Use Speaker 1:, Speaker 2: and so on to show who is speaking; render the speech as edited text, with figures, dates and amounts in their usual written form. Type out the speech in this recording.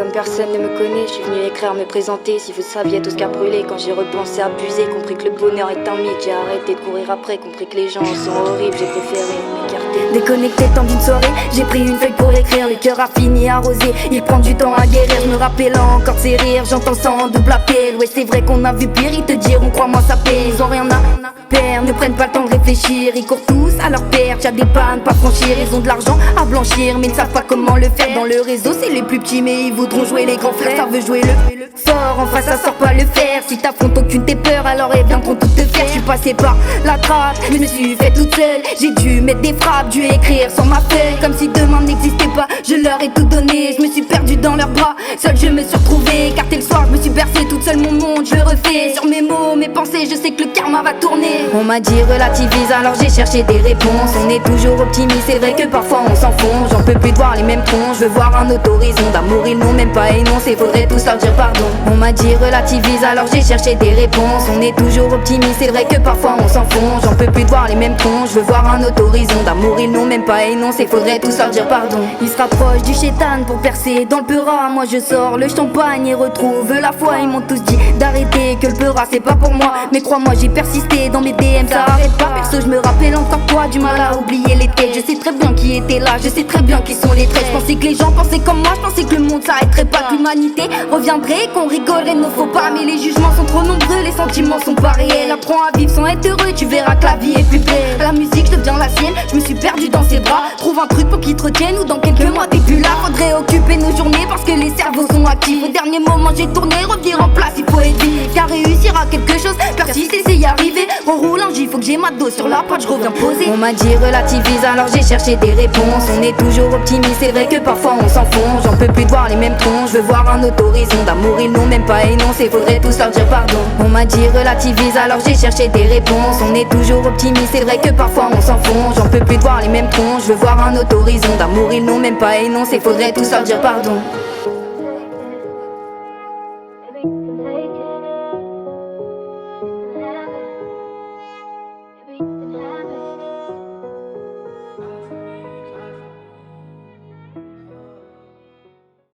Speaker 1: Comme personne ne me connaît, je suis venu écrire, me présenter. Si vous saviez tout ce qu'a brûlé quand j'ai repensé, abusé. Compris que le bonheur est un mythe, j'ai arrêté de courir après. Compris que les gens sont horribles, j'ai préféré m'écarter.
Speaker 2: Déconnecté tant d'une soirée, j'ai pris une feuille pour écrire. Le cœur a fini arrosé, il prend du temps à guérir. Je me rappelle encore de ses rires, j'entends ça en double appel. Ouais, c'est vrai qu'on a vu pire, ils te diront crois-moi ça paie. Ils ont rien à perdre, ne prennent pas le temps de réfléchir. Ils courent tous à leur perte, y'a des pannes pas franchir. Ils ont de l'argent à blanchir, mais ne savent pas comment le faire. Dans le réseau, c'est les plus petits, mais ils voudront jouer les grands frères. Ça veut jouer le fort, en face ça sort pas le faire. Si t'affrontes aucune tes peurs, alors elles viendront toutes te faire. Je suis passé par la trappe, je me suis fait toute seule. J'ai dû mettre des frappes, dû écrire sur ma feuille. Comme si demain n'existait pas, je leur ai tout donné. Je me suis perdu dans leurs bras, seule je me suis retrouvée. Écarté le soir, je me suis bercée toute seule, mon monde je le refais. Sur mes mots, mes pensées, je sais que le karma va tourner. On m'a dit relativise, alors j'ai cherché des réponses. On est toujours optimiste, c'est vrai que parfois on s'enfonce. J'en peux plus de voir les mêmes troncs, je veux voir un autre horizon. D'amour ils n'ont même pas énoncé, faudrait tous leur dire pardon. On m'a dit relativise, alors j'ai cherché des réponses. On est toujours optimiste, c'est vrai que parfois on s'enfonce. J'en peux plus de voir les mêmes troncs, je veux voir un autre horizon. D'amour ils n'ont même pas énoncé, faudrait tous leur dire pardon. Ils se rapprochent du chétan pour percer dans le peura. Moi je sors le champagne et retrouve la foi. Ils m'ont tous dit d'arrêter, que le peura c'est pas pour moi. Mais crois-moi j'ai persisté dans mes DM, ça arrête pas. Perso je me rappelle encore toi, du mal à oublier les têtes. Je sais très bien qui était là, je sais très bien qui sont les traits. Je pensais que les gens pensaient comme moi, je pensais que le monde s'arrêterait pas, que l'humanité reviendrait, qu'on rigolerait de nos faux pas. Mais les jugements sont trop nombreux, les sentiments sont pas réels. Apprends à vivre sans être heureux, tu verras que la vie est plus belle. La musique je deviens la sienne, je me suis perdu dans ses bras. Trouve un truc pour qu'il te retienne ou dans quelques mois t'es plus là. Faudrait occuper nos journées parce que les cerveaux sont actifs. Au dernier moment j'ai tourné, revenir en place il faut être vite. Car réussir à quelque chose, persister c'est y arriver. On roule un J, faut que j'ai ma dose sur la pote, je reviens poser. On m'a dit relativise, alors j'ai cherché des réponses. On est toujours optimiste, c'est vrai que parfois on s'enfonce. J'en peux plus de voir les mêmes troncs, je veux voir un autre horizon. D'amour ils n'ont même pas énoncé, faudrait tous leur dire pardon. On m'a dit relativise, alors j'ai cherché des réponses. On est toujours optimiste, c'est vrai que parfois on s'enfonce. J'en peux plus de voir les mêmes troncs, je veux voir un autre horizon. D'amour ils n'ont même pas énoncé, faudrait tous leur dire pardon.